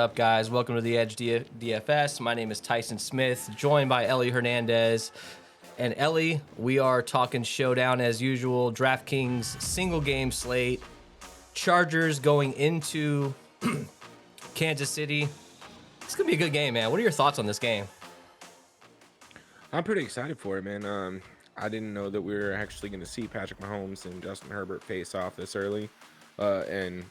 up, guys? Welcome to the Edge DFS. My name is Tyson Smith, joined by Ellie Hernandez. And Ellie, we are talking Showdown as usual. Draftkings single game slate. Chargers going into Kansas City. It's going to be a good game, man. What are your thoughts on this game? I'm pretty excited for it, man. I didn't know that we were actually going to see Patrick Mahomes and Justin Herbert face off this early. To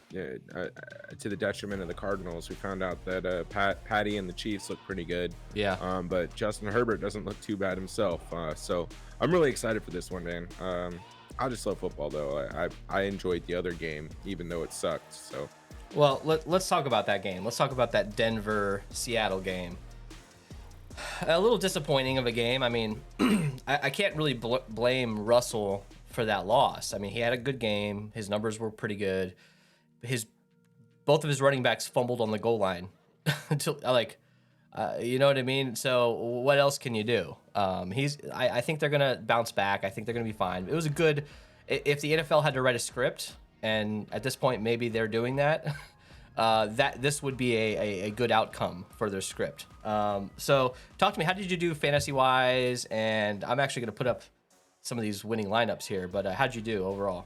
the detriment of the Cardinals, we found out that Patty and the Chiefs look pretty good. Yeah. But Justin Herbert doesn't look too bad himself. So I'm really excited for this one, man. I just love football, though. I enjoyed the other game, even though it sucked. So, well, let's talk about that game. Let's talk about that Denver-Seattle game. A little disappointing of a game. I mean, I can't really blame Russell for that loss. I mean, he had a good game. His numbers were pretty good. Both of his running backs fumbled on the goal line. You know what I mean? So what else can you do? I think they're gonna bounce back. I think they're gonna be fine. It was a good. If the NFL had to write a script, and at this point maybe they're doing that. That this would be a good outcome for their script. So talk to me. How did you do fantasy wise? And I'm actually going to put up some of these winning lineups here. But how'd you do overall?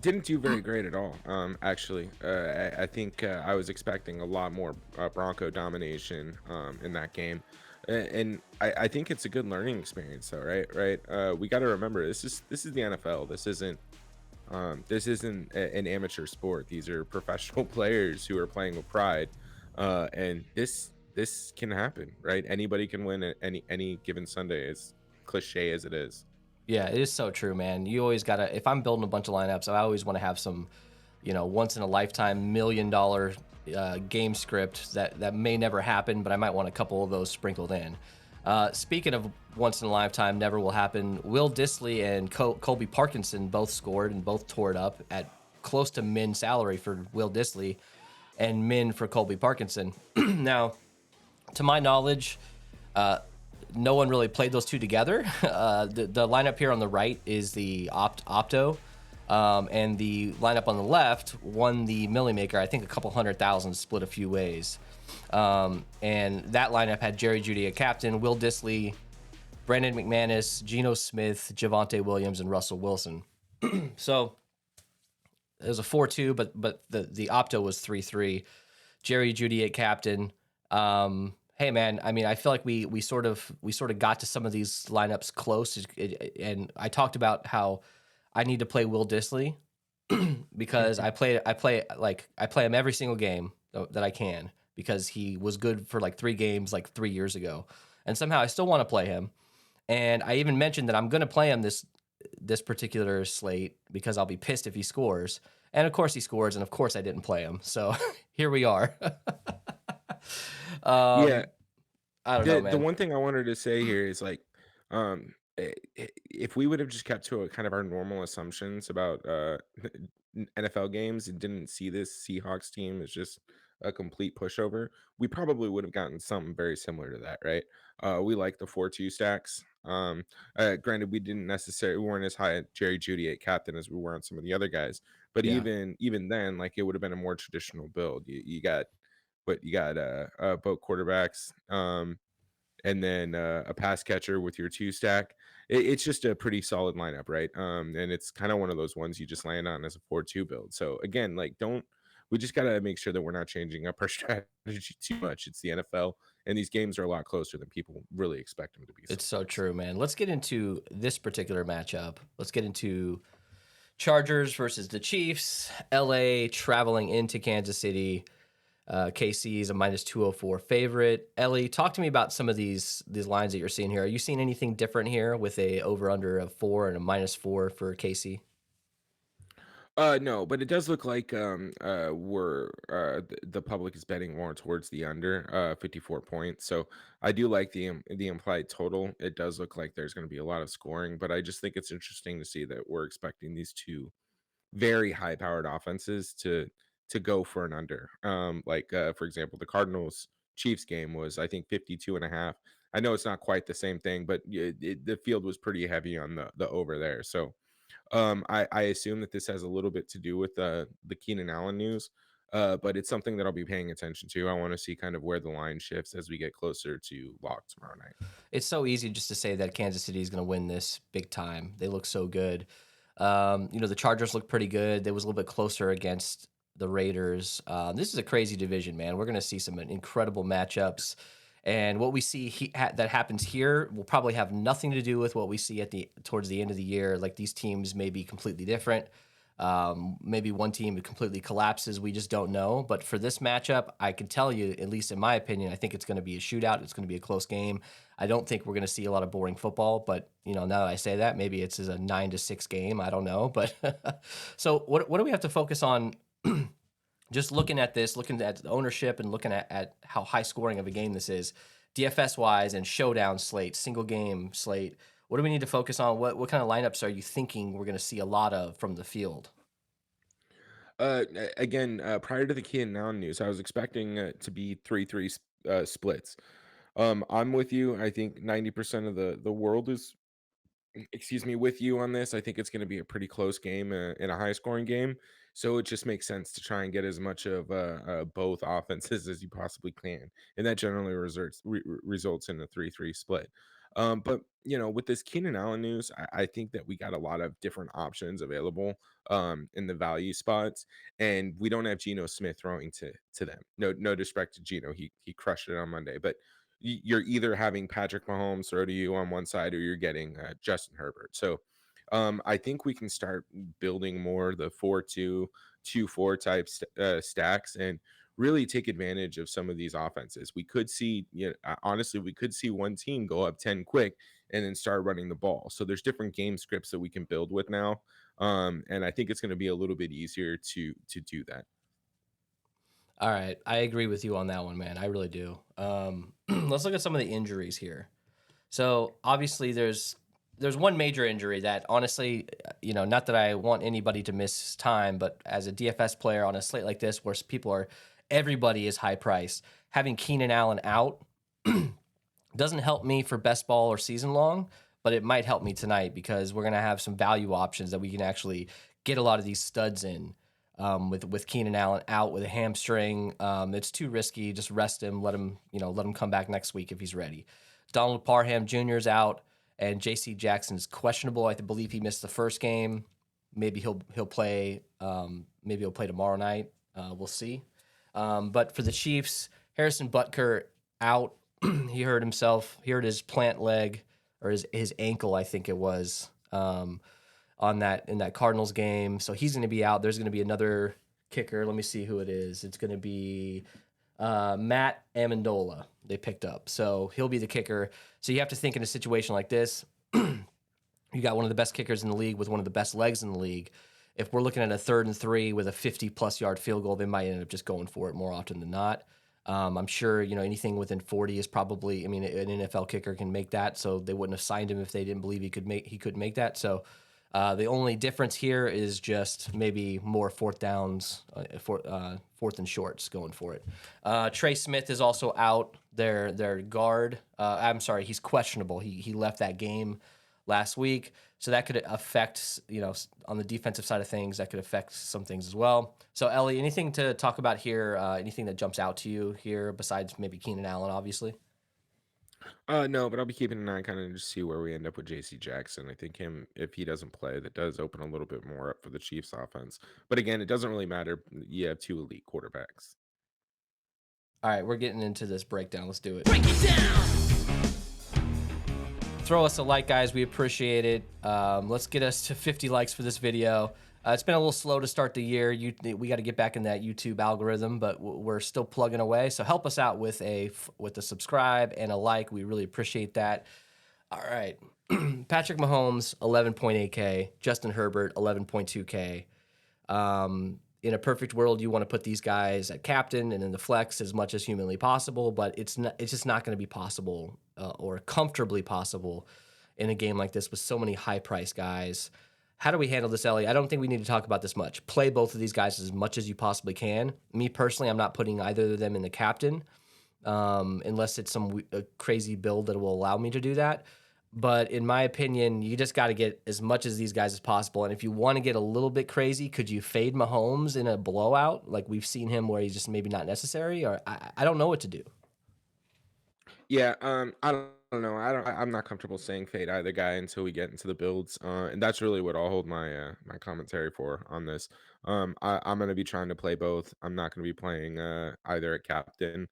didn't do very great at all. Actually, I think I was expecting a lot more Bronco domination in that game. And I think it's a good learning experience, though, right? We got to remember this is the NFL. This isn't an amateur sport. These are professional players who are playing with pride, and this can happen, right? Anybody can win at any given Sunday, as cliche as it is. Yeah, it is so true, man. You always gotta. If I'm building a bunch of lineups, I always want to have some, once in a lifetime $1 million game script that may never happen, but I might want a couple of those sprinkled in. Speaking of once in a lifetime, never will happen. Will Dissly and Colby Parkinson both scored and both tore it up at close to min salary for Will Dissly and min for Colby Parkinson. Now, to my knowledge, no one really played those two together. The lineup here on the right is the Opto, and the lineup on the left won the Millie Maker. I think a couple 100,000 split a few ways. And that lineup had Jerry Jeudy at captain, Will Dissly, Brandon McManus, Geno Smith, Javonte Williams, and Russell Wilson. So it was a 4-2, but the Opto was 3-3. Jerry Jeudy at captain. Hey man, I mean, I feel like we sort of got to some of these lineups close, and I talked about how I need to play Will Dissly because I play him every single game that I can because he was good for like 3 games like 3 years ago, and somehow I still want to play him. And I even mentioned that I'm going to play him this particular slate because I'll be pissed if he scores, and of course he scores, and of course I didn't play him. So here we are. Yeah, I don't know, the man. one thing I wanted to say here is like, if we would have just kept to a kind of our normal assumptions about NFL games and didn't see this Seahawks team as just a complete pushover, we probably would have gotten something very similar to that, right? We like the 4-2 stacks. Granted, we weren't as high at Jerry Jeudy at captain as we were on some of the other guys, but Yeah. even then, like it would have been a more traditional build. You got both quarterbacks, and then a pass catcher with your 2 stack. It's just a pretty solid lineup, right? And it's kind of one of those ones you just land on as a 4-2 build. So again, like don't we just got to make sure that we're not changing up our strategy too much. It's the NFL, and these games are a lot closer than people really expect them to be It's so sometimes. true, man. Let's get into this particular matchup. Let's get into Chargers versus the Chiefs. LA traveling into Kansas City. KC is a -204 favorite. Ellie, talk to me about some of these lines that you're seeing here. Are you seeing anything different here with a over under of 4 and a -4 for KC? No, but it does look like the public is betting more towards the under 54 points. So I do like the implied total. It does look like there's going to be a lot of scoring, but I just think it's interesting to see that we're expecting these two very high powered offenses to go for an under. For example, the Cardinals Chiefs game was I think 52 and a half. I know it's not quite the same thing, but the field was pretty heavy on the over there. So I assume that this has a little bit to do with the Keenan Allen news. but it's something that I'll be paying attention to. I want to see kind of where the line shifts as we get closer to lock tomorrow night. It's so easy just to say that Kansas City is going to win this big time. They look so good. The Chargers look pretty good. They was a little bit closer against the Raiders. This is a crazy division, man. We're going to see some incredible matchups. And what we see that happens here will probably have nothing to do with what we see towards the end of the year. Like these teams may be completely different. Maybe one team completely collapses. We just don't know. But for this matchup, I can tell you, at least in my opinion, I think it's going to be a shootout. It's going to be a close game. I don't think we're going to see a lot of boring football. But now that I say that, maybe it's a 9-6 game. I don't know. But so what do we have to focus on? Just looking at this, looking at the ownership and looking at how high scoring of a game this is, DFS wise and showdown slate, single game slate. What do we need to focus on? What kind of lineups are you thinking we're going to see a lot of from the field? Again, prior to the Keenan Allen news, I was expecting to be 3-3 splits. I'm with you. I think 90% of the world is, excuse me, with you on this. I think it's going to be a pretty close game and a high scoring game. So it just makes sense to try and get as much of both offenses as you possibly can, and that generally results in a 3-3 split. But with this Keenan Allen news, I think that we got a lot of different options available in the value spots, and we don't have Geno Smith throwing to them. No disrespect to Geno, he crushed it on Monday, but you're either having Patrick Mahomes throw to you on one side, or you're getting Justin Herbert. So I think we can start building more the 4-2, 2-4 type stacks and really take advantage of some of these offenses. We could see, honestly, we could see one team go up 10 quick and then start running the ball. So there's different game scripts that we can build with now. And I think it's going to be a little bit easier to do that. All right, I agree with you on that one, man. I really do. Let's look at some of the injuries here. So obviously, there's one major injury that honestly, not that I want anybody to miss time, but as a DFS player on a slate like this, where everybody is high priced, having Keenan Allen out doesn't help me for best ball or season long, but it might help me tonight because we're gonna have some value options that we can actually get a lot of these studs in. With Keenan Allen out with a hamstring, it's too risky. Just rest him, let him come back next week if he's ready. Donald Parham Jr. is out, and J.C. Jackson is questionable. I believe he missed the first game. Maybe he'll play. Maybe he'll play tomorrow night. We'll see. But for the Chiefs, Harrison Butker out. He hurt himself. He hurt his plant leg or his ankle, I think it was. In that Cardinals game. So he's going to be out. There's going to be another kicker. Let me see who it is. It's going to be Matt Amendola they picked up. So he'll be the kicker. So you have to think in a situation like this, you got one of the best kickers in the league with one of the best legs in the league. If we're looking at a 3rd and 3 with a 50-plus yard field goal, they might end up just going for it more often than not. I'm sure, anything within 40 is probably, an NFL kicker can make that. So they wouldn't have signed him if they didn't believe he could make that. So the only difference here is just maybe more fourth downs, fourth and shorts going for it. Trey Smith is also out. Their guard. I'm sorry, he's questionable. He left that game last week, so that could affect, on the defensive side of things, that could affect some things as well. So Ellie, anything to talk about here? Anything that jumps out to you here besides maybe Keenan Allen, obviously? No, but I'll be keeping an eye kind of to see where we end up with J.C. Jackson. I think if he doesn't play, that does open a little bit more up for the Chiefs offense. But again, it doesn't really matter. You have 2 elite quarterbacks. All right, we're getting into this breakdown. Let's do it. Break it down. Throw us a like, guys. We appreciate it. Let's get us to 50 likes for this video. It's been a little slow to start the year. We got to get back in that YouTube algorithm, but we're still plugging away. So help us out with a subscribe and a like. We really appreciate that. All right. Patrick Mahomes, 11.8K. Justin Herbert, 11.2K. In a perfect world, you want to put these guys at captain and in the flex as much as humanly possible, but it's just not going to be possible or comfortably possible in a game like this with so many high-priced guys. How do we handle this, Ellie? I don't think we need to talk about this much. Play both of these guys as much as you possibly can. Me, personally, I'm not putting either of them in the captain unless it's some crazy build that will allow me to do that. But in my opinion, you just got to get as much as these guys as possible. And if you want to get a little bit crazy, could you fade Mahomes in a blowout like we've seen him where he's just maybe not necessary? Or I don't know what to do. Yeah, I don't know. I'm not comfortable saying fade either guy until we get into the builds. And that's really what I'll hold my commentary for on this. I'm gonna be trying to play both. I'm not gonna be playing either at captain.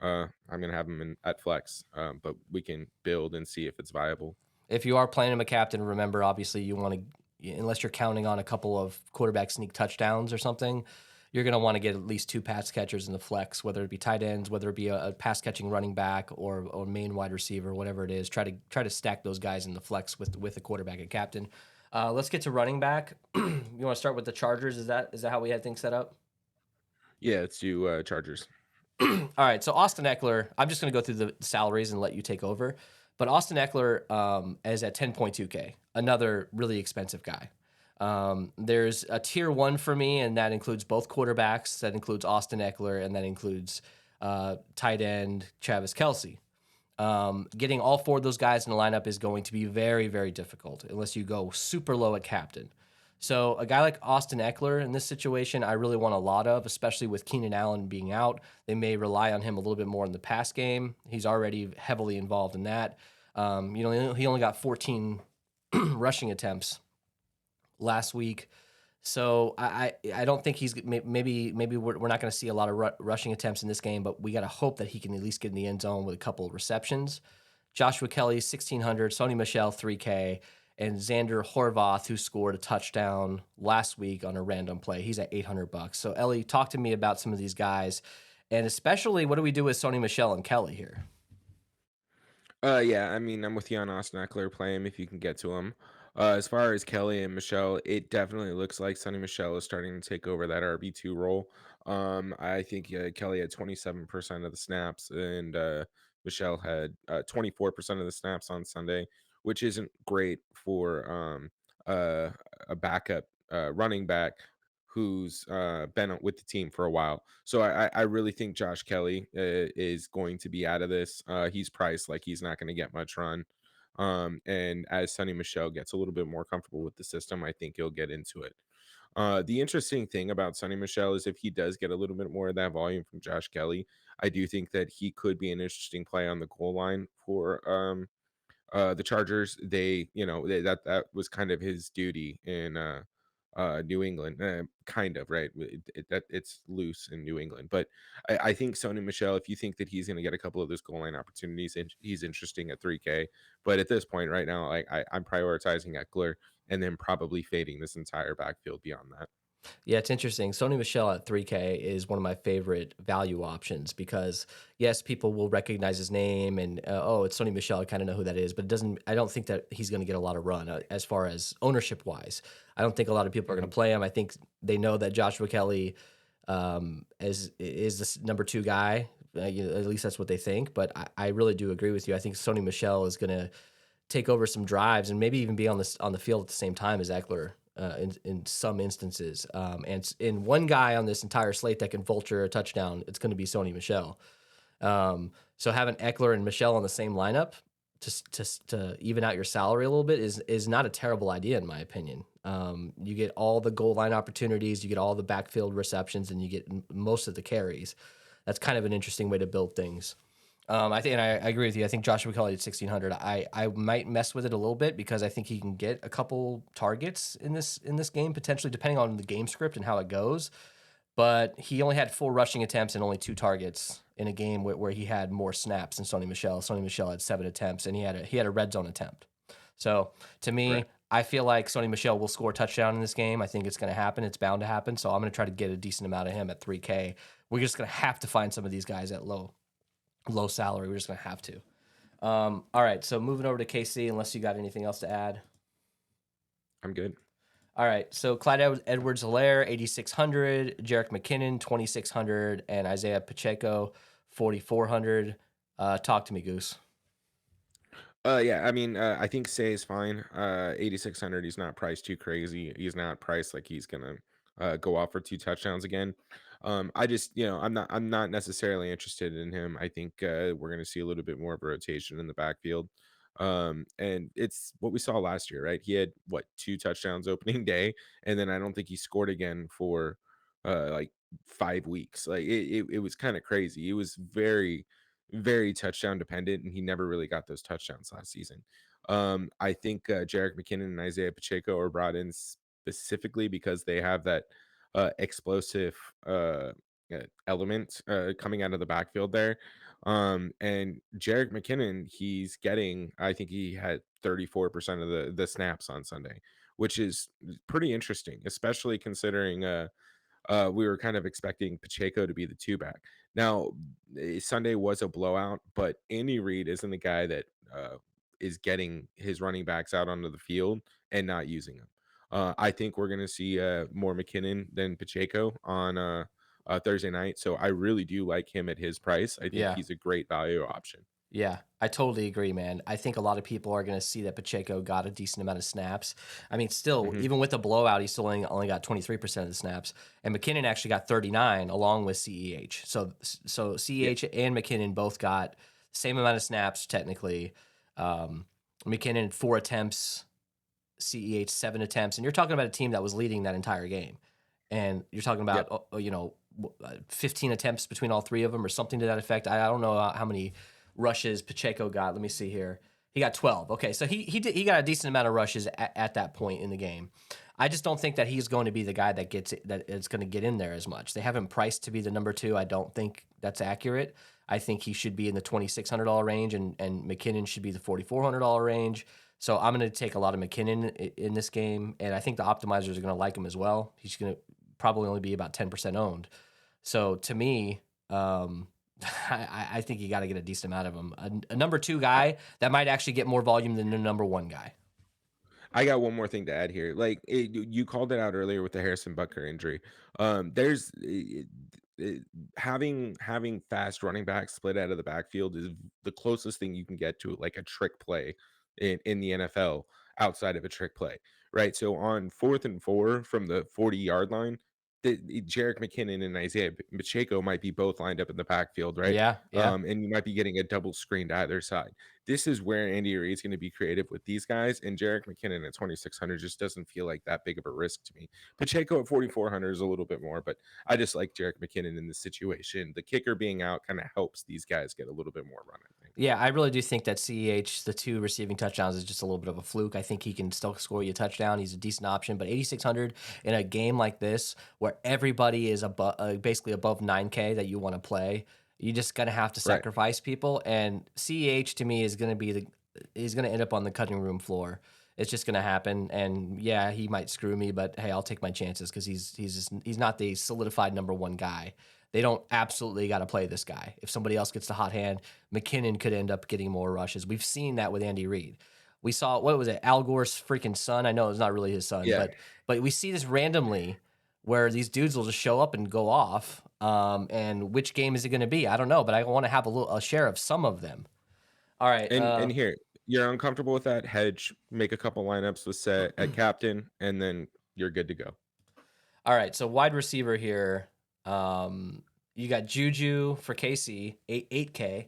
I'm gonna have him at flex. But we can build and see if it's viable. If you are playing him a captain, remember obviously you want to, unless you're counting on a couple of quarterback sneak touchdowns or something, you're going to want to get at least two pass catchers in the flex, whether it be tight ends, whether it be a pass catching running back or main wide receiver, whatever it is. Try to stack those guys in the flex with the quarterback and captain. Let's get to running back. You want to start with the Chargers? Is that how we had things set up? Yeah, let's do Chargers. All right, so Austin Eckler, I'm just going to go through the salaries and let you take over. But Austin Eckler is at 10.2K, another really expensive guy. There's a tier one for me, and that includes both quarterbacks. That includes Austin Eckler, and that includes tight end Travis Kelsey. Getting all four of those guys in the lineup is going to be very, very difficult unless you go super low at captain. So a guy like Austin Eckler in this situation, I really want a lot of, especially with Keenan Allen being out. They may rely on him a little bit more in the pass game. He's already heavily involved in that. He only got 14 rushing attempts last week. So I don't think he's maybe we're not going to see a lot of rushing attempts in this game, but we got to hope that he can at least get in the end zone with a couple of receptions. Joshua Kelly 1,600, Sony Michel 3K, and Xander Horvath, who scored a touchdown last week on a random play. He's at $800. So Ellie, talk to me about some of these guys, and especially what do we do with Sony Michel and Kelly here? Yeah, I mean, I'm with you on Austin Eckler. Play him if you can get to him. As far as Kelly and Michelle, it definitely looks like Sonny Michelle is starting to take over that RB2 role. I think Kelly had 27% of the snaps, and Michelle had 24% of the snaps on Sunday, which isn't great for uh, a backup running back who's been with the team for a while. So I really think Josh Kelly is going to be out of this. He's priced like he's not going to get much run. And as Sonny Michelle gets a little bit more comfortable with the system, I think he'll get into it. The interesting thing about Sonny Michelle is if he does get a little bit more of that volume from Josh Kelly, I do think that he could be an interesting play on the goal line for the Chargers. That was kind of his duty in New England, kind of right. That it's loose in New England, but I think Sony Michelle. If you think that he's going to get a couple of those goal line opportunities, and he's interesting at 3K. But at this point, right now, I'm prioritizing Eckler and then probably fading this entire backfield beyond that. Yeah, it's interesting. Sony Michel at 3K is one of my favorite value options because yes, people will recognize his name and oh, it's Sony Michel. I kind of know who that is, but it doesn't. I don't think that he's going to get a lot of run as far as ownership wise. I don't think a lot of people are going Mhm. to play him. I think they know that Joshua Kelly is this number two guy. At least that's what they think. But I really do agree with you. I think Sony Michel is going to take over some drives and maybe even be on the field at the same time as Eckler in some instances. In one guy on this entire slate that can vulture a touchdown, it's going to be Sony Michel. So having Eckler and Michel on the same lineup to even out your salary a little bit is not a terrible idea in my opinion. You get all the goal line opportunities, you get all the backfield receptions, and you get most of the carries. That's kind of an interesting way to build things. I agree with you. I think Joshua Kelly at 1,600. I might mess with it a little bit because I think he can get a couple targets in this game potentially, depending on the game script and how it goes. But he only had 4 rushing attempts and only 2 targets in a game where he had more snaps than Sony Michel. Sony Michel had 7 attempts and he had a red zone attempt. So to Right. me, I feel like Sony Michel will score a touchdown in this game. I think it's going to happen. It's bound to happen. So I'm going to try to get a decent amount of him at 3K. We're just going to have to find some of these guys at low salary. We're just gonna have to. All right, so moving over to KC, unless you got anything else to add. I'm good. All right, so Clyde Edwards-Helaire, 8,600, Jarek McKinnon, 2,600, and Isaiah Pacheco, 4,400. Talk to me, Goose. Yeah, I mean, I think Say is fine. 8,600. He's not priced too crazy. He's not priced like he's gonna go off for 2 touchdowns again. I just, I'm not necessarily interested in him. I think we're gonna see a little bit more of a rotation in the backfield. And it's what we saw last year, right? He had what, 2 touchdowns opening day, and then I don't think he scored again for like 5 weeks. Like it was kind of crazy. He was very, very touchdown dependent, and he never really got those touchdowns last season. I think Jarek McKinnon and Isaiah Pacheco are brought in specifically because they have that explosive element coming out of the backfield there. And Jarek McKinnon, he's getting, I think he had 34% of the snaps on Sunday, which is pretty interesting, especially considering we were kind of expecting Pacheco to be the two back. Now, Sunday was a blowout, but Andy Reid isn't the guy that is getting his running backs out onto the field and not using them. I think we're going to see more McKinnon than Pacheco on Thursday night. So I really do like him at his price. I think Yeah. he's a great value option. Yeah, I totally agree, man. I think a lot of people are going to see that Pacheco got a decent amount of snaps. I mean, still, Hmm. even with the blowout, he still only got 23% of the snaps, and McKinnon actually got 39 along with CEH. So Yeah. CEH and McKinnon both got the same amount of snaps technically. Um, McKinnon 4 attempts, CEH 7 attempts, and you're talking about a team that was leading that entire game, and you're talking about Yep. 15 attempts between all three of them or something to that effect. I don't know how many rushes Pacheco got. Let me see here. He got 12. Okay, so he got a decent amount of rushes at that point in the game. I just don't think that he's going to be the guy that gets it, that is going to get in there as much. They have him priced to be the number two. I don't think that's accurate. I think he should be in the $2,600 range, and McKinnon should be the $4,400 range. So I'm going to take a lot of McKinnon in this game, and I think the optimizers are going to like him as well. He's going to probably only be about 10% owned. So to me, I think you got to get a decent amount of him. A number two guy that might actually get more volume than the number one guy. I got one more thing to add here. Like you called it out earlier with the Harrison Butker injury. Having fast running backs split out of the backfield is the closest thing you can get to like a trick play in the NFL outside of a trick play, right? So on 4th and 4 from the 40-yard line, Jarek McKinnon and Isaiah Pacheco might be both lined up in the backfield, right? Yeah, yeah. And you might be getting a double screen to either side. This is where Andy Reid's going to be creative with these guys, and Jarek McKinnon at 2,600 just doesn't feel like that big of a risk to me. Pacheco at 4,400 is a little bit more, but I just like Jarek McKinnon in this situation. The kicker being out kind of helps these guys get a little bit more run, I think. Yeah, I really do think that CEH, the 2 receiving touchdowns, is just a little bit of a fluke. I think he can still score you a touchdown. He's a decent option, but 8,600 in a game like this where everybody is basically above 9K that you want to play, you just gonna have to Right. sacrifice people. And CEH to me is gonna be he's gonna end up on the cutting room floor. It's just gonna happen. And yeah, he might screw me, but hey, I'll take my chances because he's not the solidified number one guy. They don't absolutely got to play this guy. If somebody else gets the hot hand, McKinnon could end up getting more rushes. We've seen that with Andy Reid. We saw what was it, Al Gore's freaking son? I know it's not really his son, Yeah. but we see this randomly where these dudes will just show up and go off. And which game is it going to be? I don't know, but I want to have a share of some of them. All right. And here, you're uncomfortable with that hedge, make a couple lineups with set at captain, and then you're good to go. All right. So wide receiver here. You got Juju for KC, 8K.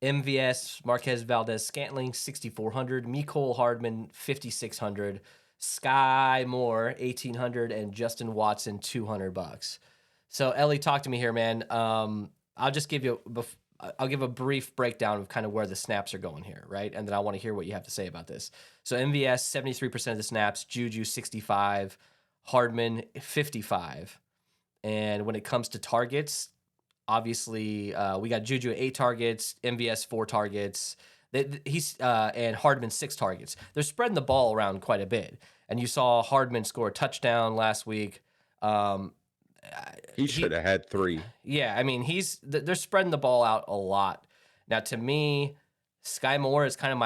MVS, Marquez Valdez Scantling, 6,400. Mecole Hardman, 5,600. Sky Moore, 1,800. And Justin Watson, $200. So, Ellie, talk to me here, man. I'll just give you, I'll give a brief breakdown of kind of where the snaps are going here, right? And then I want to hear what you have to say about this. So, MVS, 73% of the snaps. Juju, 65. Hardman, 55. And when it comes to targets, obviously, we got Juju at 8 targets, MVS 4 targets. He's and Hardman 6 targets. They're spreading the ball around quite a bit, and you saw Hardman score a touchdown last week. Um, He should he, have had 3. yeah, I mean, they're spreading the ball out a lot. Now, to me, Sky Moore is kind of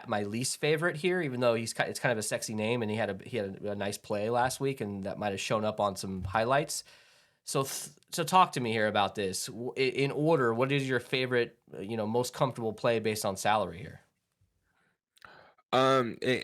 my least favorite here, even though it's kind of a sexy name, and he had a nice play last week, and that might have shown up on some highlights. So talk to me here about this. In order, what is your favorite, most comfortable play based on salary here? Um, eh,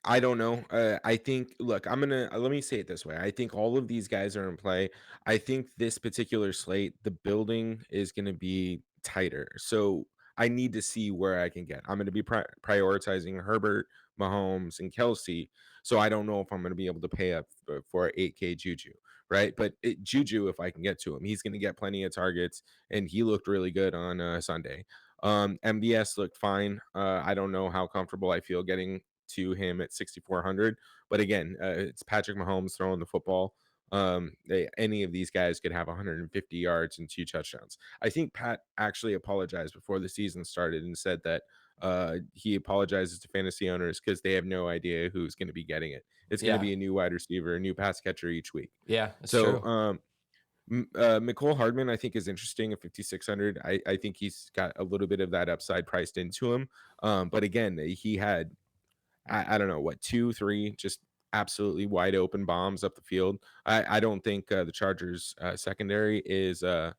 I don't know. I think, look, let me say it this way. I think all of these guys are in play. I think this particular slate, the building is gonna be tighter. So I need to see where I can get. I'm going to be prioritizing Herbert, Mahomes, and Kelsey. So I don't know if I'm going to be able to pay up for 8K Juju, right? But Juju, if I can get to him, he's going to get plenty of targets, and he looked really good on Sunday. MVS looked fine. I don't know how comfortable I feel getting to him at 6,400, but again, it's Patrick Mahomes throwing the football. Any of these guys could have 150 yards and 2 touchdowns. I think Pat actually apologized before the season started and said that he apologizes to fantasy owners because they have no idea who's going to be getting it. It's going to Yeah. be a new wide receiver, a new pass catcher each week. Yeah, it's So true. McCole Hardman, I think, is interesting at 5,600. I think he's got a little bit of that upside priced into him. But again, he had I don't know what, 2, 3 just absolutely wide open bombs up the field. I don't think the Chargers secondary is the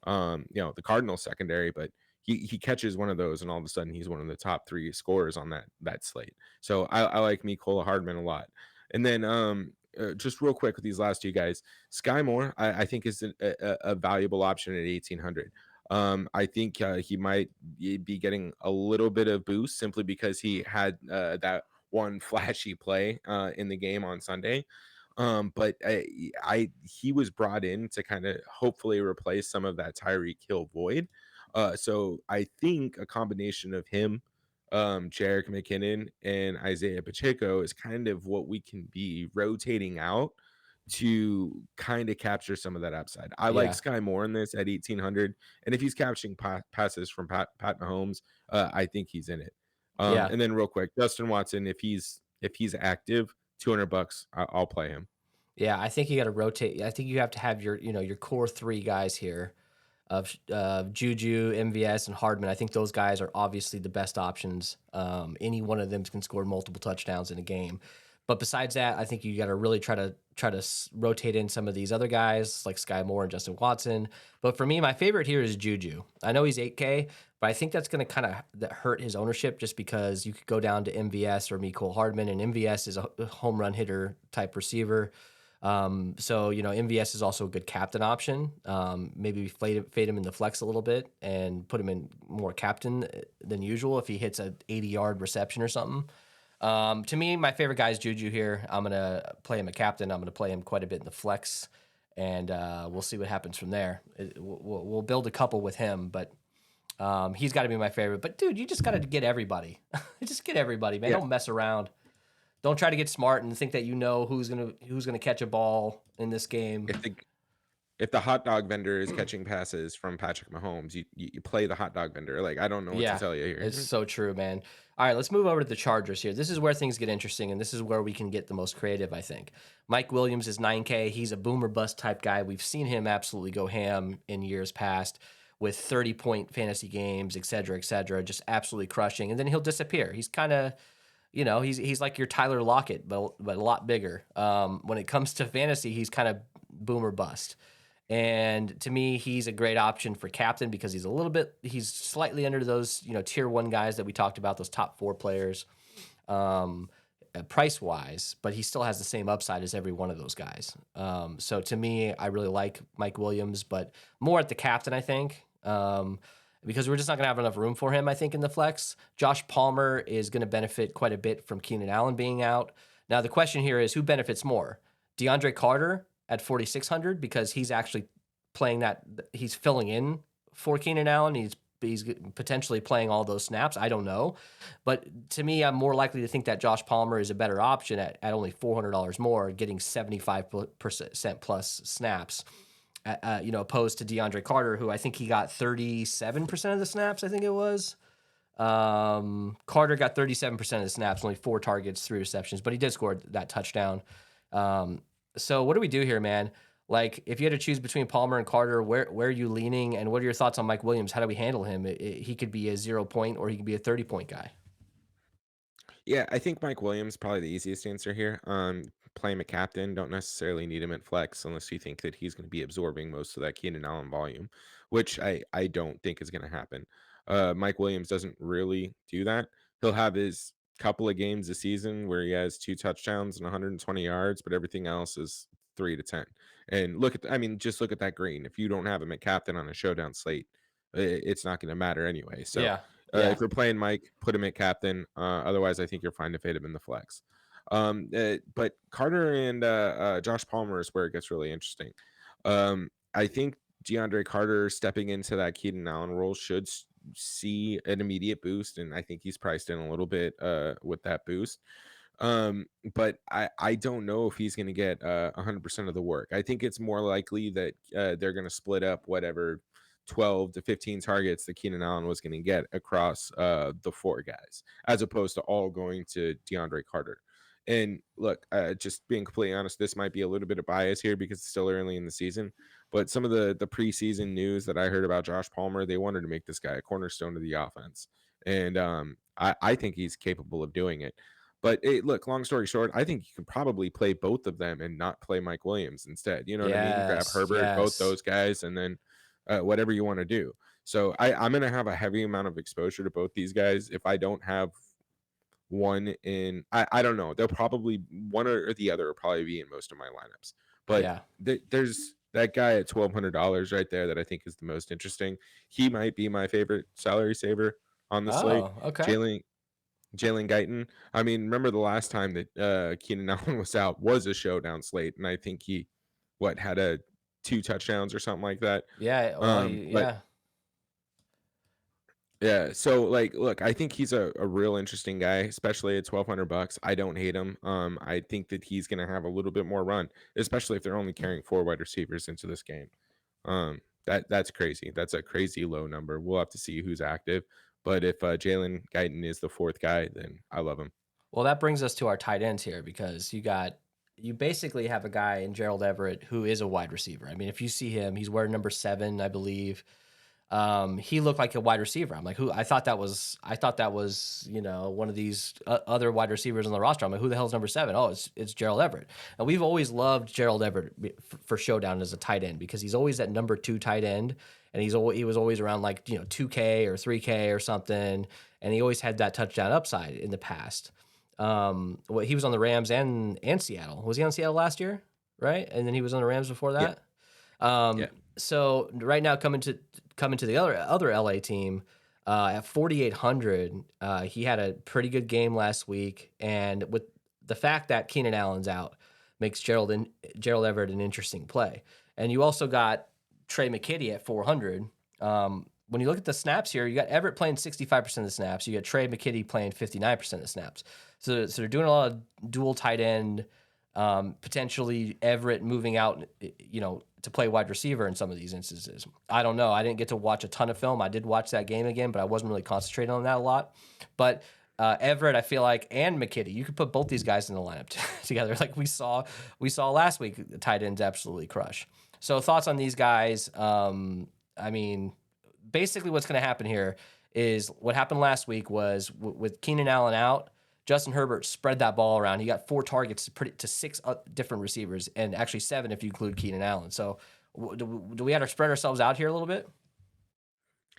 Cardinals secondary, but he catches one of those, and all of a sudden he's one of the top 3 scorers on that slate. So I like Mecole Hardman a lot. And then just real quick with these last 2 guys, Sky Moore, I think is a valuable option at 1,800. I think he might be getting a little bit of boost simply because he had that one flashy play in the game on Sunday. But he was brought in to kind of hopefully replace some of that Tyreek Hill void. So I think a combination of him, Jerick McKinnon, and Isaiah Pacheco is kind of what we can be rotating out to kind of capture some of that upside. I like Yeah. Sky Moore in this at 1,800, and if he's catching passes from Pat Mahomes, I think he's in it. Yeah. And then real quick, Justin Watson, if he's active, $200, I'll play him. Yeah, I think you got to rotate. I think you have to have your, your core three guys here of Juju, MVS, and Hardman. I think those guys are obviously the best options. Any one of them can score multiple touchdowns in a game. But besides that, I think you got to really try to rotate in some of these other guys like Sky Moore and Justin Watson. But for me, my favorite here is Juju. I know he's 8K, but I think that's going to kind of hurt his ownership just because you could go down to MVS or Mecole Hardman, and MVS is a home run hitter type receiver. So MVS is also a good captain option. Maybe fade him in the flex a little bit and put him in more captain than usual if he hits a 80-yard reception or something. To me, my favorite guy is Juju here. I'm gonna play him a captain. I'm gonna play him quite a bit in the flex, and we'll see what happens from there. We'll build a couple with him, but he's got to be my favorite. But dude, you just got to get everybody. Just get everybody, man. Yeah. Don't mess around. Don't try to get smart and think that you know who's gonna catch a ball in this game. If the if the hot dog vendor is catching passes from Patrick Mahomes, you play the hot dog vendor. Like, I don't know what to Yeah, tell you it's here. so true, man. All right, let's move over to the Chargers here. This is where things get interesting, and this is where we can get the most creative, I think. Mike Williams is 9K. He's a boomer bust type guy. We've seen him absolutely go ham in years past with 30-point fantasy games, et cetera, just absolutely crushing. And then he'll disappear. He's kind of, he's like your Tyler Lockett, but a lot bigger. When it comes to fantasy, he's kind of boomer bust. And to me, he's a great option for captain because he's slightly under those, tier one guys that we talked about, those top four players, price wise, but he still has the same upside as every one of those guys. So to me, I really like Mike Williams, but more at the captain, I think. Because we're just not going to have enough room for him, I think, in the flex. Josh Palmer is going to benefit quite a bit from Keenan Allen being out. Now, the question here is who benefits more? DeAndre Carter at 4,600 because he's actually he's filling in for Keenan Allen. He's potentially playing all those snaps. I don't know. But to me, I'm more likely to think that Josh Palmer is a better option at only $400 more, getting 75% plus snaps. Opposed to DeAndre Carter, who I think he got 37% of the snaps, I think it was. Carter got 37% of the snaps, only 4 targets, 3 receptions, but he did score that touchdown. So what do we do here, man? Like, if you had to choose between Palmer and Carter, where are you leaning, and what are your thoughts on Mike Williams? How do we handle him? He could be a 0 point or he could be a 30-point guy. Yeah, I think Mike Williams probably the easiest answer here. Play him a captain. Don't necessarily need him at flex unless you think that he's going to be absorbing most of that Keenan Allen volume, which I don't think is going to happen. Mike Williams doesn't really do that. He'll have his couple of games a season where he has 2 touchdowns and 120 yards, but everything else is 3 to 10. And just look at that green. If you don't have him at captain on a showdown slate, it's not going to matter anyway. So Yeah. Yeah. if you're playing Mike, put him at captain. Otherwise, I think you're fine to fade him in the flex. But Carter and Josh Palmer is where it gets really interesting. I think DeAndre Carter stepping into that Keenan Allen role should see an immediate boost, and I think he's priced in a little bit with that boost. But I don't know if he's going to get 100% of the work. I think it's more likely that they're going to split up whatever 12 to 15 targets that Keenan Allen was going to get across the four guys, as opposed to all going to DeAndre Carter. And look, just being completely honest, this might be a little bit of bias here because it's still early in the season. But some of the preseason news that I heard about Josh Palmer, they wanted to make this guy a cornerstone of the offense, and I think he's capable of doing it. But look, long story short, I think you can probably play both of them and not play Mike Williams instead. You know what I mean? Grab Yes. Herbert, both Yes. those guys, and then whatever you want to do. So I'm going to have a heavy amount of exposure to both these guys. If I don't have one in, I don't know. They'll probably one or the other will probably be in most of my lineups. But Yeah. there's that guy at $1,200 right there that I think is the most interesting. He might be my favorite salary saver on the slate. Oh, okay. Jalen Guyton. I mean, remember the last time that Keenan Allen was out was a showdown slate, and I think he had a 2 touchdowns or something like that. Yeah. Well, But yeah. yeah, so like, look, I think he's a real interesting guy, especially at $1,200. I don't hate him. I think that he's gonna have a little bit more run, especially if they're only carrying 4 wide receivers into this game. That's crazy. That's a crazy low number. We'll have to see who's active. But if Jalen Guyton is the fourth guy, then I love him. Well, that brings us to our tight ends here because you basically have a guy in Gerald Everett who is a wide receiver. I mean, if you see him, he's wearing number 7, I believe. He looked like a wide receiver. I'm like, who? I thought that was one of these other wide receivers on the roster. I'm like, who the hell's number 7? Oh, it's Gerald Everett. And we've always loved Gerald Everett for Showdown as a tight end because he's always that number 2 tight end, and he was always around like 2K or 3K or something, and he always had that touchdown upside in the past. Well, he was on the Rams and Seattle. Was he on Seattle last year? Right, and then he was on the Rams before Yeah, that. yeah. So right now coming to the other LA team at 4,800, he had a pretty good game last week, and with the fact that Keenan Allen's out, makes Gerald Everett an interesting play. And you also got Trey McKitty at 400. When you look at the snaps here, you got Everett playing 65% of the snaps. You got Trey McKitty playing 59% of the snaps. So they're doing a lot of dual tight end. Potentially Everett moving out, to play wide receiver in some of these instances. I don't know. I didn't get to watch a ton of film. I did watch that game again, but I wasn't really concentrating on that a lot. But Everett, I feel like, and McKitty, you could put both these guys in the lineup together, like we saw last week. The tight ends absolutely crush. So thoughts on these guys? I mean, basically, what's going to happen here is what happened last week was with Keenan Allen out. Justin Herbert spread that ball around. He got 4 targets to 6 different receivers, and actually 7 if you include Keenan Allen. So, do we have to spread ourselves out here a little bit?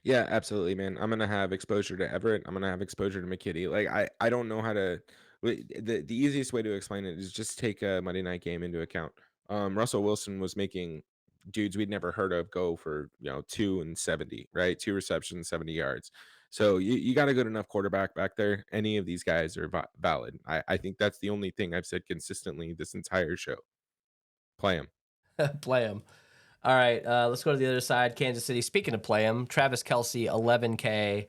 Yeah, absolutely, man. I'm gonna have exposure to Everett. I'm gonna have exposure to McKitty. Like I don't know how to. The easiest way to explain it is just take a Monday night game into account. Russell Wilson was making dudes we'd never heard of go for 2 and 70, right? 2 receptions, 70 yards. So you got a good enough quarterback back there. Any of these guys are valid. I think that's the only thing I've said consistently this entire show. Play them. Play him. All right, let's go to the other side. Kansas City. Speaking of play him, Travis Kelsey, 11K.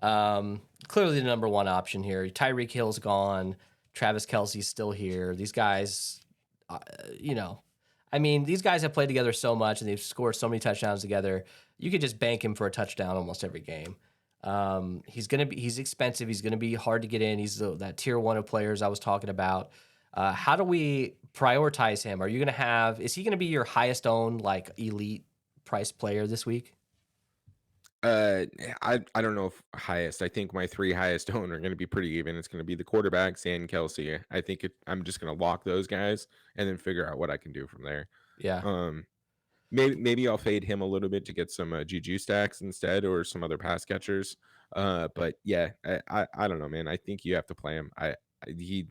Clearly the number 1 option here. Tyreek Hill's gone. Travis Kelsey's still here. These guys, uh, you know, I mean, these guys have played together so much and they've scored so many touchdowns together. You could just bank him for a touchdown almost every game. He's expensive. He's gonna be hard to get in. He's that tier 1 of players I was talking about. How do we prioritize him? Is he gonna be your highest owned like elite price player this week? Uh, I don't know if highest. I think my 3 highest owned are going to be pretty even. It's going to be the quarterbacks and Kelsey. I think I'm just going to lock those guys and then figure out what I can do from there. Yeah. Um, maybe I'll fade him a little bit to get some Juju stacks instead or some other pass catchers. But yeah, I don't know, man. I think you have to play him. He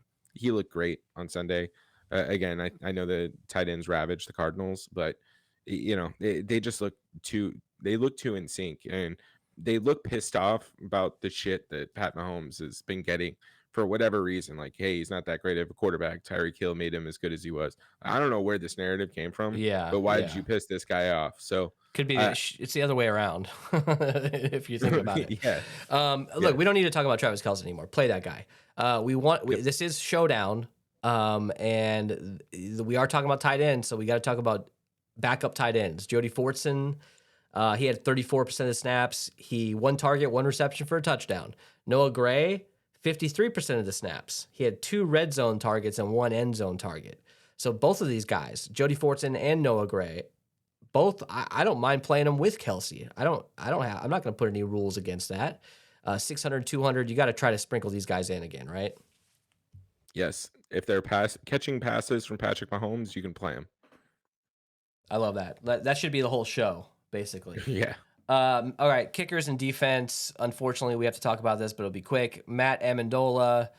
looked great on Sunday. Again, I know the tight ends ravaged the Cardinals, but they just look too they look too in sync, and they look pissed off about the shit that Pat Mahomes has been getting for whatever reason. Like, hey, he's not that great of a quarterback. Tyreek Hill made him as good as he was. I don't know where this narrative came from, Yeah, but why did yeah. you piss this guy off? So, Could be uh, it's the other way around if you think about it. yeah, Look, yeah, we don't need to talk about Travis Kelce anymore. Play that guy. yep. This is Showdown, and we are talking about tight ends, so we got to talk about backup tight ends. Jody Fortson, he had 34% of the snaps. He one target, one reception for a touchdown. Noah Gray, 53% of the snaps. He had 2 red zone targets and 1 end zone target. So both of these guys, Jody Fortson and Noah Gray, both I don't mind playing them with Kelsey. I'm not going to put any rules against that. 600, 200, you got to try to sprinkle these guys in again, right? Yes, if they're catching passes from Patrick Mahomes, you can play them. I love that. That should be the whole show, basically. Yeah. All right, kickers and defense. Unfortunately, we have to talk about this, but it'll be quick. Matt Amendola,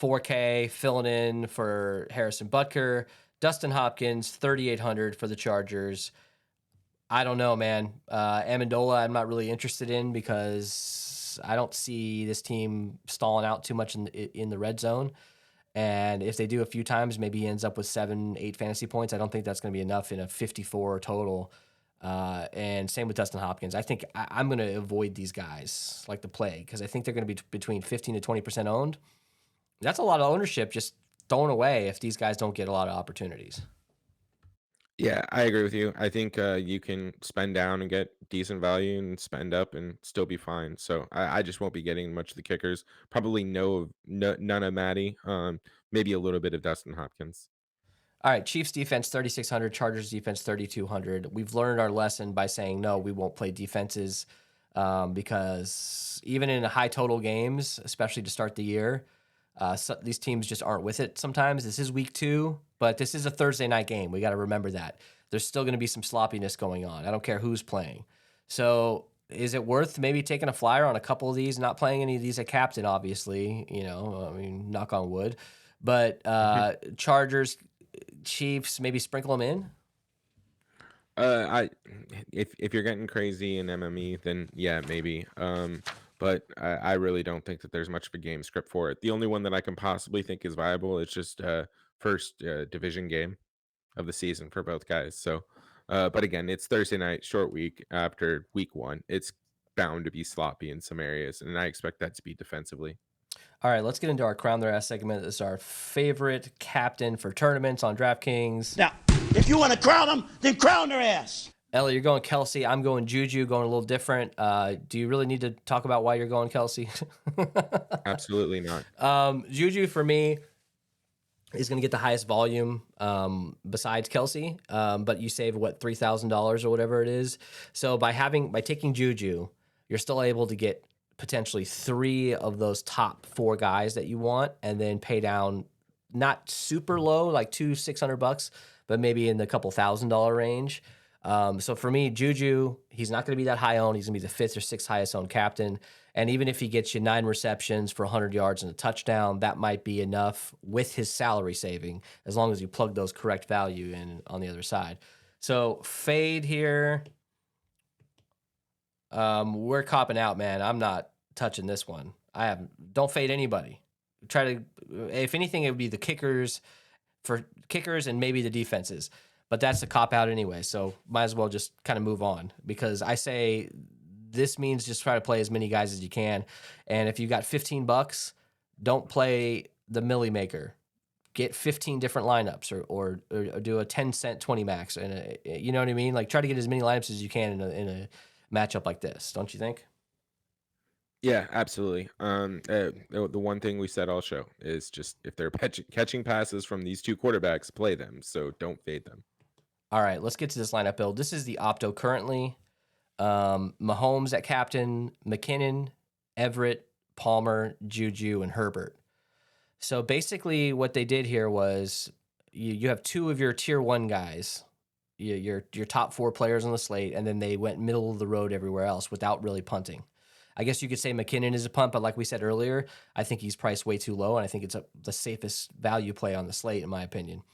4K, filling in for Harrison Butker. Dustin Hopkins, 3,800 for the Chargers. I don't know, man. Amendola, I'm not really interested in because I don't see this team stalling out too much in the red zone. And if they do a few times, maybe he ends up with 7, 8 fantasy points. I don't think that's going to be enough in a 54 total. And same with Dustin Hopkins. I think I'm going to avoid these guys like the plague because I think they're going to be between 15 to 20% owned. That's a lot of ownership just thrown away if these guys don't get a lot of opportunities. Yeah, I agree with you. I think you can spend down and get decent value and spend up and still be fine. So I just won't be getting much of the kickers. Probably none of Matty. Maybe a little bit of Dustin Hopkins. All right, Chiefs defense 3,600, Chargers defense 3,200. We've learned our lesson by saying no, we won't play defenses because even in high total games, especially to start the year, these teams just aren't with it sometimes. This is week 2, but this is a Thursday night game. We got to remember that. There's still going to be some sloppiness going on. I don't care who's playing. So is it worth maybe taking a flyer on a couple of these, not playing any of these at captain, obviously, I mean, knock on wood. But Chargers, Chiefs, maybe sprinkle them in? I if you're getting crazy in MME, then yeah, maybe. But I really don't think that there's much of a game script for it. The only one that I can possibly think is viable is just first division game of the season for both guys. So, but again, it's Thursday night, short week after week 1. It's bound to be sloppy in some areas, and I expect that to be defensively. All right, let's get into our Crown Their Ass segment. This is our favorite captain for tournaments on DraftKings. Now, if you want to crown them, then crown their ass. Ellie, you're going Kelsey. I'm going Juju, going a little different. Do you really need to talk about why you're going Kelsey? Absolutely not. Juju, for me, is going to get the highest volume besides Kelsey, but you save, what, $3,000 or whatever it is. So by taking Juju, you're still able to get potentially 3 of those top 4 guys that you want, and then pay down not super low, like $600, but maybe in the couple $1,000 range. So for me, Juju, he's not going to be that high owned. He's going to be the 5th or 6th highest owned captain. And even if he gets you 9 receptions for 100 yards and a touchdown, that might be enough with his salary saving, as long as you plug those correct value in on the other side. So fade here. We're copping out, man. I'm not touching this one. Don't fade anybody. Try to, if anything, it would be the kickers and maybe the defenses. But that's a cop out anyway, so might as well just kind of move on, because I say this means just try to play as many guys as you can. And if you got $15, don't play the Millie Maker. Get 15 different lineups, or do a 10-cent 20 max, and you know what I mean. Like, try to get as many lineups as you can in a matchup like this. Don't you think? Yeah, absolutely. The one thing we said all show is just if they're catching passes from these 2 quarterbacks, play them. So don't fade them. All right, let's get to this lineup build. This is the Opto currently. Mahomes at captain, McKinnon, Everett, Palmer, Juju, and Herbert. So basically what they did here was you have 2 of your tier 1 guys, your top 4 players on the slate, and then they went middle of the road everywhere else without really punting. I guess you could say McKinnon is a punt, but like we said earlier, I think he's priced way too low, and I think it's the safest value play on the slate, in my opinion.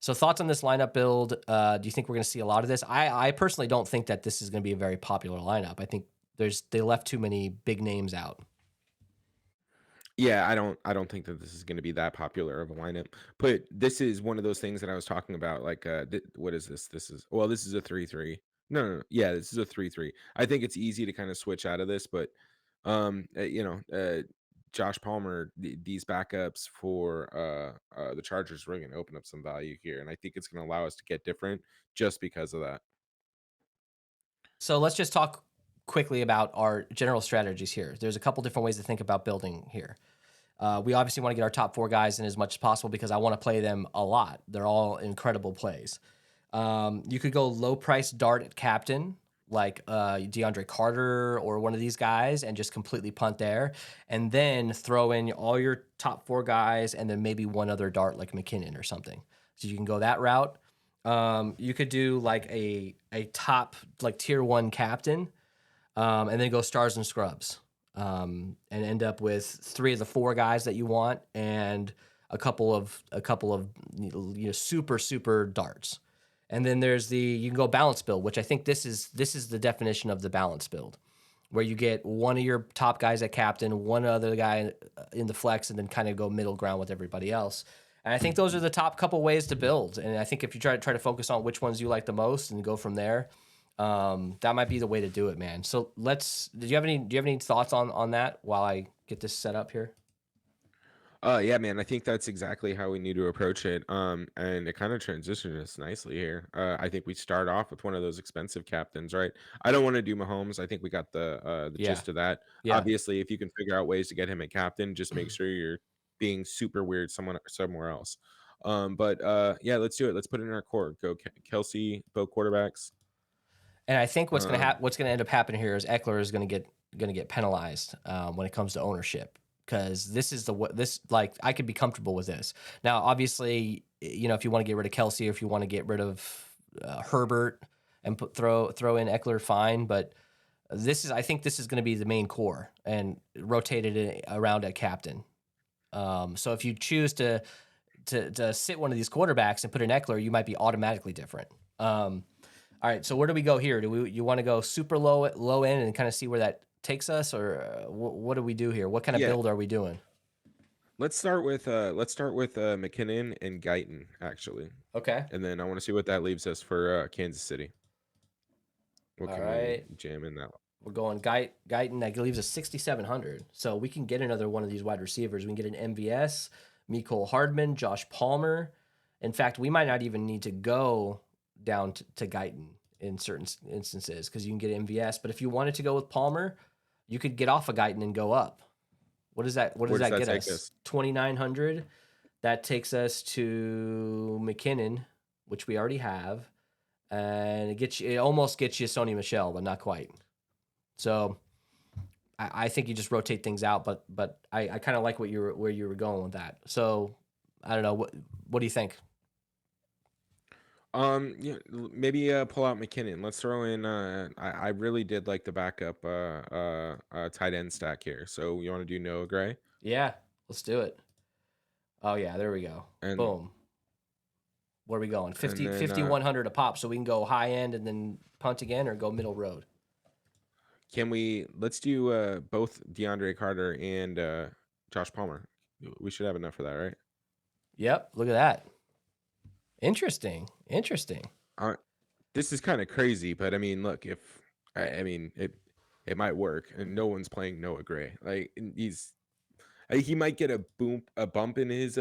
So thoughts on this lineup build? Do you think we're going to see a lot of this? I personally don't think that this is going to be a very popular lineup. I think they left too many big names out. Yeah, I don't think that this is going to be that popular of a lineup. But this is one of those things that I was talking about. Like, what is this? This is a 3-3. No. Yeah, this is a 3-3. I think it's easy to kind of switch out of this, but Josh Palmer, these backups for the Chargers, we're going to open up some value here, and I think it's going to allow us to get different just because of that. So let's just talk quickly about our general strategies here. There's a couple different ways to think about building here. We obviously want to get our top 4 guys in as much as possible because I want to play them a lot. They're all incredible plays. You could go low price dart at captain, like DeAndre Carter or one of these guys, and just completely punt there. And then throw in all your top 4 guys and then maybe one other dart like McKinnon or something. So you can go that route. You could do like a top like tier 1 captain, and then go stars and scrubs, and end up with 3 of the 4 guys that you want and a couple of super darts. And then you can go balance build, which I think this is the definition of the balance build, where you get one of your top guys at captain, one other guy in the flex, and then kind of go middle ground with everybody else. And I think those are the top couple ways to build. And I think if you try to focus on which ones you like the most and go from there, that might be the way to do it, man. So do you have any thoughts on that while I get this set up here? Yeah, man, I think that's exactly how we need to approach it. And it kind of transitioned us nicely here. I think we start off with one of those expensive captains, right? I don't want to do Mahomes. I think we got the Yeah. gist of that. Yeah. Obviously, if you can figure out ways to get him a captain, just make sure you're being super weird somewhere else. But yeah, let's do it. Let's put it in our core. Go Kelsey, both quarterbacks. And I think what's gonna end up happening here is Eckler is gonna get penalized when it comes to ownership, because like I could be comfortable with this. Now, obviously, if you want to get rid of Kelsey or if you want to get rid of Herbert and throw in Eckler, fine. But I think this is going to be the main core and rotated it around at captain. So if you choose to sit one of these quarterbacks and put in Eckler, you might be automatically different. All right, so where do we go here? You want to go super low end and kind of see where that takes us, or what do we do here? What kind of build are we doing? Let's start with McKinnon and Guyton, actually. Okay. And then I want to see what that leaves us for Kansas City. What All can right. we jam in that? We're going Guyton. That leaves us 6,700. So we can get another one of these wide receivers. We can get an MVS, Mecole Hardman, Josh Palmer. In fact, we might not even need to go down to Guyton in certain instances because you can get MVS. But if you wanted to go with Palmer, you could get off of Guyton and go up. What does that get us? 2,900. That takes us to McKinnon, which we already have, and it almost gets you Sony Michel, but not quite. So I think you just rotate things out, but I kind of like where you were going with that. So I don't know, what do you think? Yeah, maybe pull out McKinnon. Let's throw in. I really did like the backup tight end stack here. So you want to do Noah Gray? Yeah, let's do it. Oh yeah, there we go. And boom. Where are we going? then, 5,100 a pop, so we can go high end and then punt again, or go middle road. Let's do both DeAndre Carter and Josh Palmer. We should have enough for that, right? Yep. Look at that. Interesting. This is kind of crazy, but I mean, look, if I mean it might work, and no one's playing Noah Gray. Like he might get a bump in his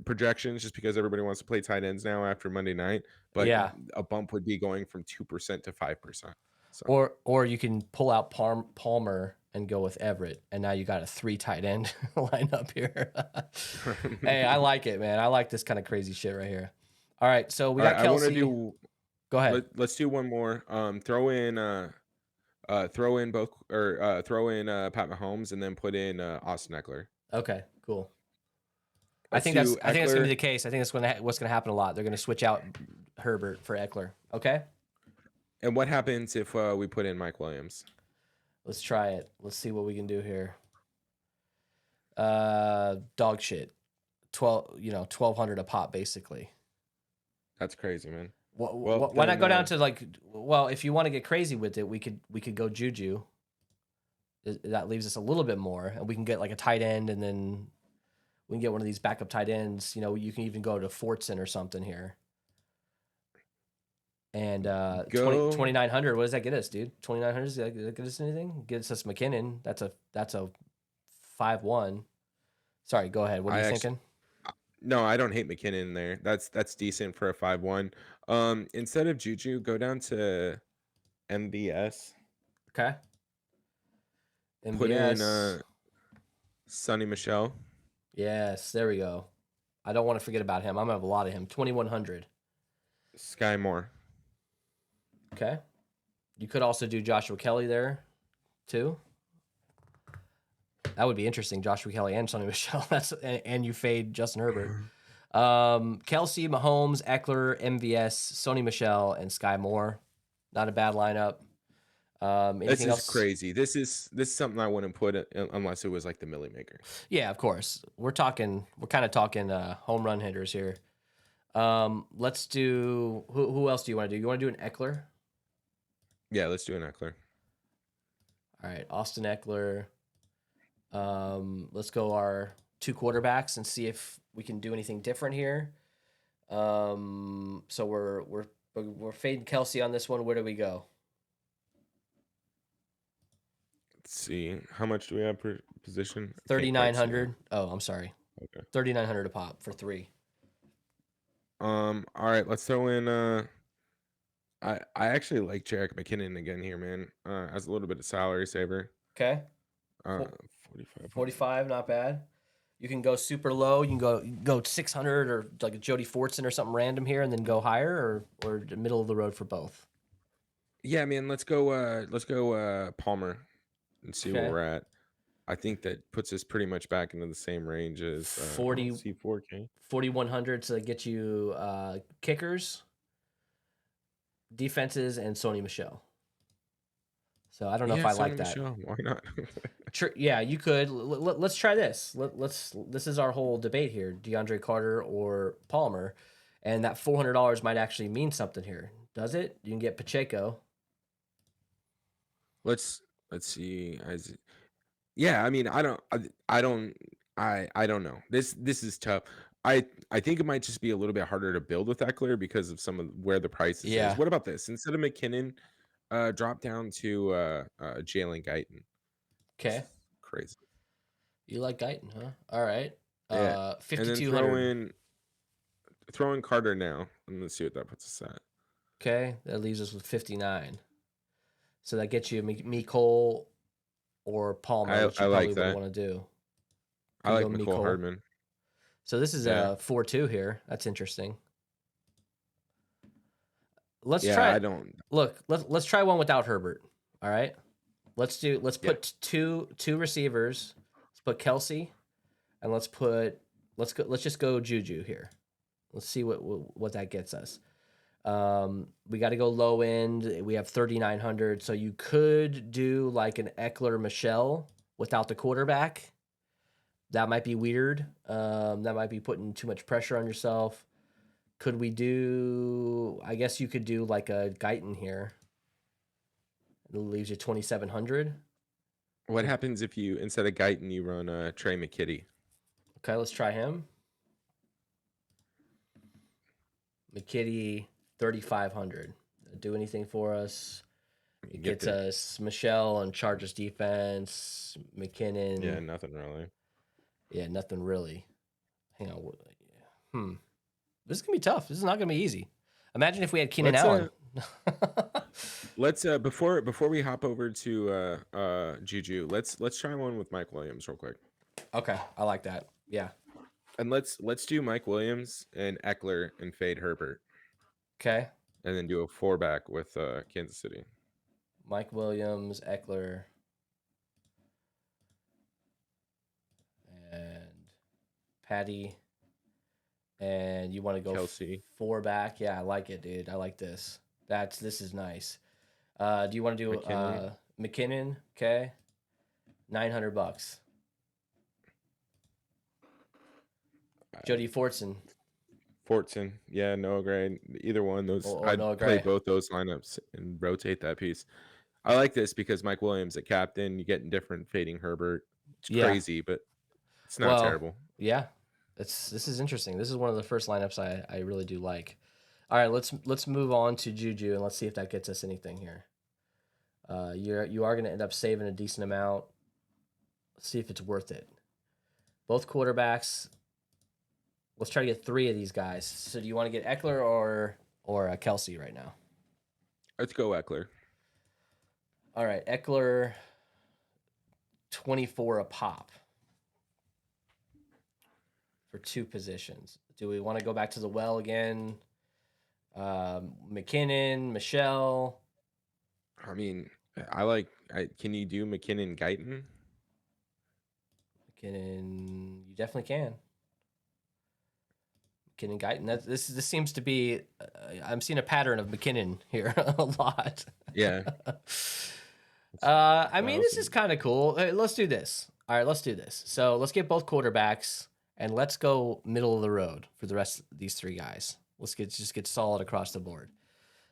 projections just because everybody wants to play tight ends now after Monday night. But Yeah. a bump would be going from 2% to 5%. So. Or you can pull out Palmer and go with Everett, and now you got a 3 tight end lineup here. Hey, I like it, man. I like this kind of crazy shit right here. All right, so we got Kelsey. Go ahead. Let's do one more. Throw in Pat Mahomes and then put in Austin Eckler. Okay, cool. I think that's gonna be the case. I think that's what's gonna happen a lot. They're gonna switch out Herbert for Eckler. Okay. And what happens if we put in Mike Williams? Let's try it. Let's see what we can do here. Dog shit. $1,200 a pop basically. That's crazy, man. Why not go down to like? Well, if you want to get crazy with it, we could go Juju. That leaves us a little bit more, and we can get like a tight end, and then we can get one of these backup tight ends. You can even go to Fortson or something here. And 2,900. What does that get us, dude? 2,900. Does that get us anything? Gets us McKinnon. That's a 5-1. Sorry, go ahead. What are you thinking? No, I don't hate McKinnon in there. That's decent for a 5-1. Instead of Juju, go down to MVS. Okay. MVS. Put in Sonny Michel. Yes, there we go. I don't want to forget about him. I'm gonna have a lot of him. 2,100. Sky Moore. Okay. You could also do Joshua Kelly there, too. That would be interesting. Joshua Kelly and Sonny Michel. And you fade Justin Herbert. Kelsey, Mahomes, Eckler, MVS, Sonny Michel, and Sky Moore. Not a bad lineup. This is else? crazy. This is something I wouldn't put unless it was like the Millie Maker. Yeah, of course. We're kind of talking home run hitters here. Let's do who else do you want to do? You want to do an Eckler? Yeah, let's do an Eckler. All right, Austin Eckler. Let's go our 2 quarterbacks and see if we can do anything different here. So we're fading Kelsey on this one. Where do we go? Let's see. How much do we have per position? 3,900. Oh, I'm sorry. Okay. 3,900 a pop for 3. All right, let's throw in I actually like Jerick McKinnon again here, man. As a little bit of salary saver. Okay. 45, not bad. You can go super low. You can go 600 or like a Jody Fortson or something random here, and then go higher, or the middle of the road for both. Yeah, man. Let's go Palmer and see where we're at. I think that puts us pretty much back into the same range as 4K, 4,100 to get you kickers, defenses, and Sony Michel. So I don't know if I like that. Michel, why not? Yeah, you could. Let's try this. This is our whole debate here: DeAndre Carter or Palmer, and that $400 might actually mean something here. Does it? You can get Pacheco. Let's see. Yeah, I mean, I don't know. This is tough. I think it might just be a little bit harder to build with Eckler because of some of where the prices is. What about this? Instead of McKinnon, drop down to Jalen Guyton. Okay. Crazy. You like Guyton, huh? All right. Yeah. 5,200. And then throw in Carter now, and let's see what that puts us at. Okay, that leaves us with 59. So that gets you Mecole or Palmer, which you probably would want to do. I like Mecole Hardman. So this is a 4-2 here. That's interesting. Let's try. Let's try one without Herbert. All right. Let's put two receivers. Let's put Kelsey, and let's just go Juju here. Let's see what that gets us. We got to go low end. We have 3,900. So you could do like an Eckler Michel without the quarterback. That might be weird. That might be putting too much pressure on yourself. Could we do? I guess you could do like a Guyton here. It leaves you 2,700. What happens if you instead of Guyton you run Trey McKitty? Okay, let's try him. McKitty 3,500. Do anything for us? It gets us Michelle and Chargers defense. McKinnon. Yeah, nothing really. Yeah, nothing really. Hang on. This is gonna be tough. This is not gonna be easy. Imagine if we had Keenan Allen. Let's before we hop over to Juju, let's try one with Mike Williams real quick. Okay, I like that. Yeah. And let's do Mike Williams and Eckler and fade Herbert. Okay. And then do a 4-back with Kansas City. Mike Williams, Eckler, and Patty. And you want to go Kelsey 4-back? Yeah, I like it, dude. I like this. This is nice. Do you want to do McKinnon? Okay, $900. Jody Fortson. Fortson, yeah, Noah Gray, either one. Those Or I'd Noah play Gray. both those lineups and rotate that piece. I like this because Mike Williams at captain, you get different fading Herbert. It's Yeah. crazy, but it's not Well, terrible. yeah. This is interesting. This is one of the first lineups I really do like. All right, let's move on to Juju and let's see if that gets us anything here. You are going to end up saving a decent amount. Let's see if it's worth it. Both quarterbacks. Let's try to get 3 of these guys. So do you want to get Eckler or Kelsey right now? Let's go Eckler. All right, Eckler, 24 a pop for 2 positions. Do we want to go back to the well again? McKinnon, Michelle. I mean, can you do McKinnon Guyton? McKinnon, you definitely can. McKinnon Guyton. This seems to be. I'm seeing a pattern of McKinnon here a lot. Yeah. I mean, this is kind of cool. Hey, let's do this. All right, let's do this. So let's get both quarterbacks and let's go middle of the road for the rest of these 3 guys. Let's just get solid across the board.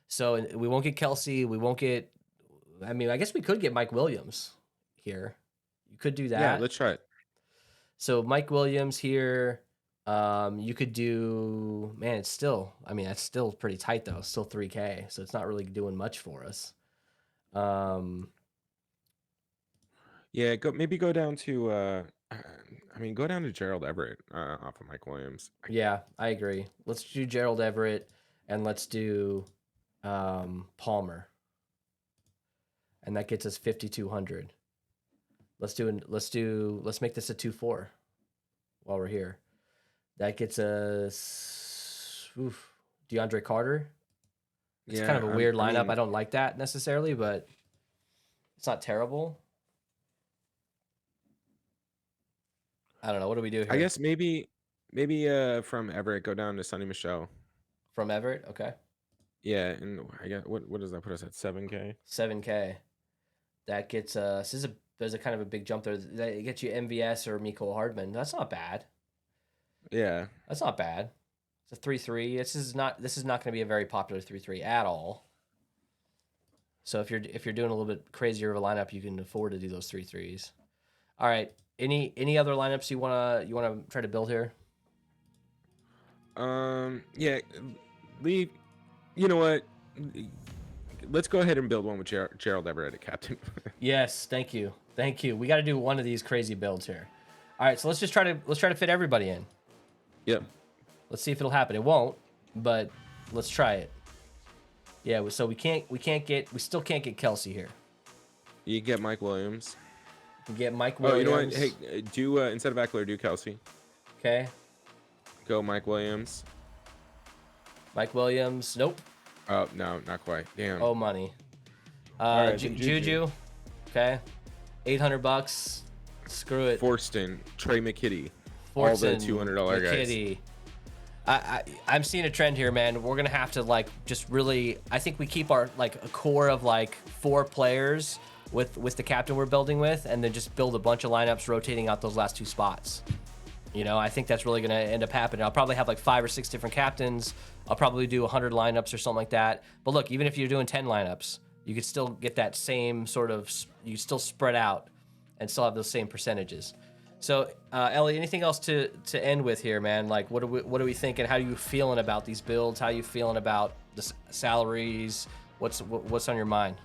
So we won't get Kelsey. We won't get. I mean, I guess we could get Mike Williams here. You could do that. Yeah, let's try it. So Mike Williams here. You could do. Man, it's still. I mean, that's still pretty tight though. Still 3K, so it's not really doing much for us. Yeah, go down to go down to Gerald Everett off of Mike Williams. Yeah, I agree. Let's do Gerald Everett and let's do Palmer. And that gets us 5,200. Let's make this a 2-4 while we're here. That gets us DeAndre Carter. It's kind of a weird lineup. I don't like that necessarily, but it's not terrible. I don't know. What do we do here? I guess maybe from Everett go down to Sonny Michel. From Everett, okay. Yeah, and I guess what does that put us at? 7K. 7K. That gets us. There's a kind of a big jump there. That gets you MVS or Mecole Hardman. That's not bad. Yeah, that's not bad. It's a 3-3. This is not going to be a very popular 3-3 at all. So if you're doing a little bit crazier of a lineup, you can afford to do those 3-3s. All right. Any other lineups you wanna try to build here? Yeah, leave. You know what? Let's go ahead and build one with Gerald Everett at captain. Yes, thank you. We got to do one of these crazy builds here. All right, so let's try to fit everybody in. Yep. Let's see if it'll happen. It won't, but let's try it. Yeah, so we still can't get Kelsey here. You get Mike Williams. Get Mike Williams. Oh, you know what? Hey, do instead of Eckler, do Kelsey. Okay. Go Mike Williams. Mike Williams. Nope. Oh no, not quite. Damn. Oh, money. Right, Juju. Okay. $800. Screw it. Forston, Trey McKitty. All the $200 McKitty. guys. I'm seeing a trend here, man. We're gonna have to just really. I think we keep our a core of 4 players with the captain we're building with, and then just build a bunch of lineups rotating out those last 2 spots. I think that's really going to end up happening. I'll probably have 5 or 6 different captains. I'll probably do 100 lineups or something like that. But look, even if you're doing 10 lineups, you could still get that same sort of, you still spread out and still have those same percentages. So, Ellie, anything else to end with here, man? What are we thinking? How are you feeling about these builds? How are you feeling about the salaries? What's on your mind?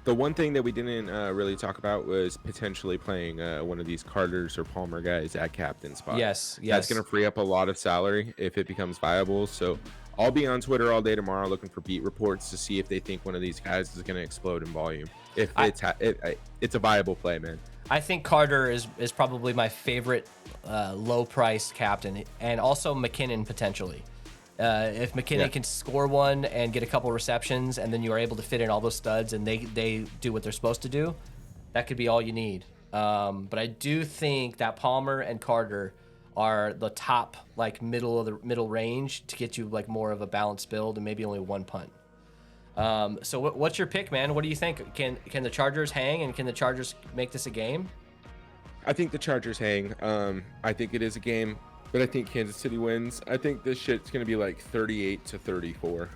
The one thing that we didn't really talk about was potentially playing one of these Carters or Palmer guys at captain spot. Yes. That's going to free up a lot of salary if it becomes viable. So I'll be on Twitter all day tomorrow looking for beat reports to see if they think one of these guys is going to explode in volume. If it's a viable play, man. I think Carter is probably my favorite low-priced captain, and also McKinnon potentially. If McKinnon can score one and get a couple receptions, and then you are able to fit in all those studs, and they do what they're supposed to do, that could be all you need. But I do think that Palmer and Carter are the top middle range to get you more of a balanced build and maybe only 1 punt. So what's your pick, man? What do you think? Can the Chargers hang, and can the Chargers make this a game? I think the Chargers hang. I think it is a game. but I think Kansas City wins. I think this shit's gonna be like 38-34.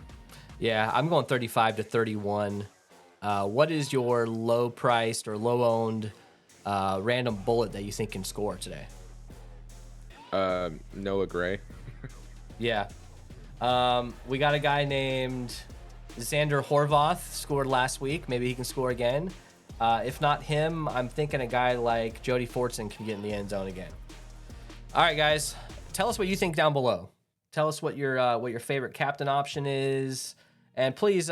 Yeah, I'm going 35-31. What is your low-priced or low-owned random bullet that you think can score today? Noah Gray. Yeah. We got a guy named Xander Horvath, scored last week. Maybe he can score again. If not him, I'm thinking a guy like Jody Fortson can get in the end zone again. All right, guys, tell us what you think down below. Tell us what your favorite captain option is, and please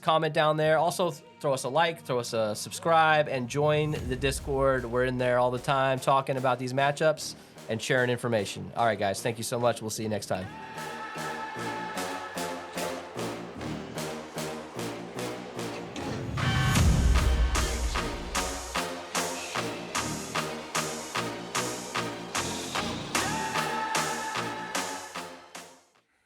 comment down there. Also, throw us a like, throw us a subscribe, and join the Discord. We're in there all the time talking about these matchups and sharing information. All right, guys, thank you so much. We'll see you next time.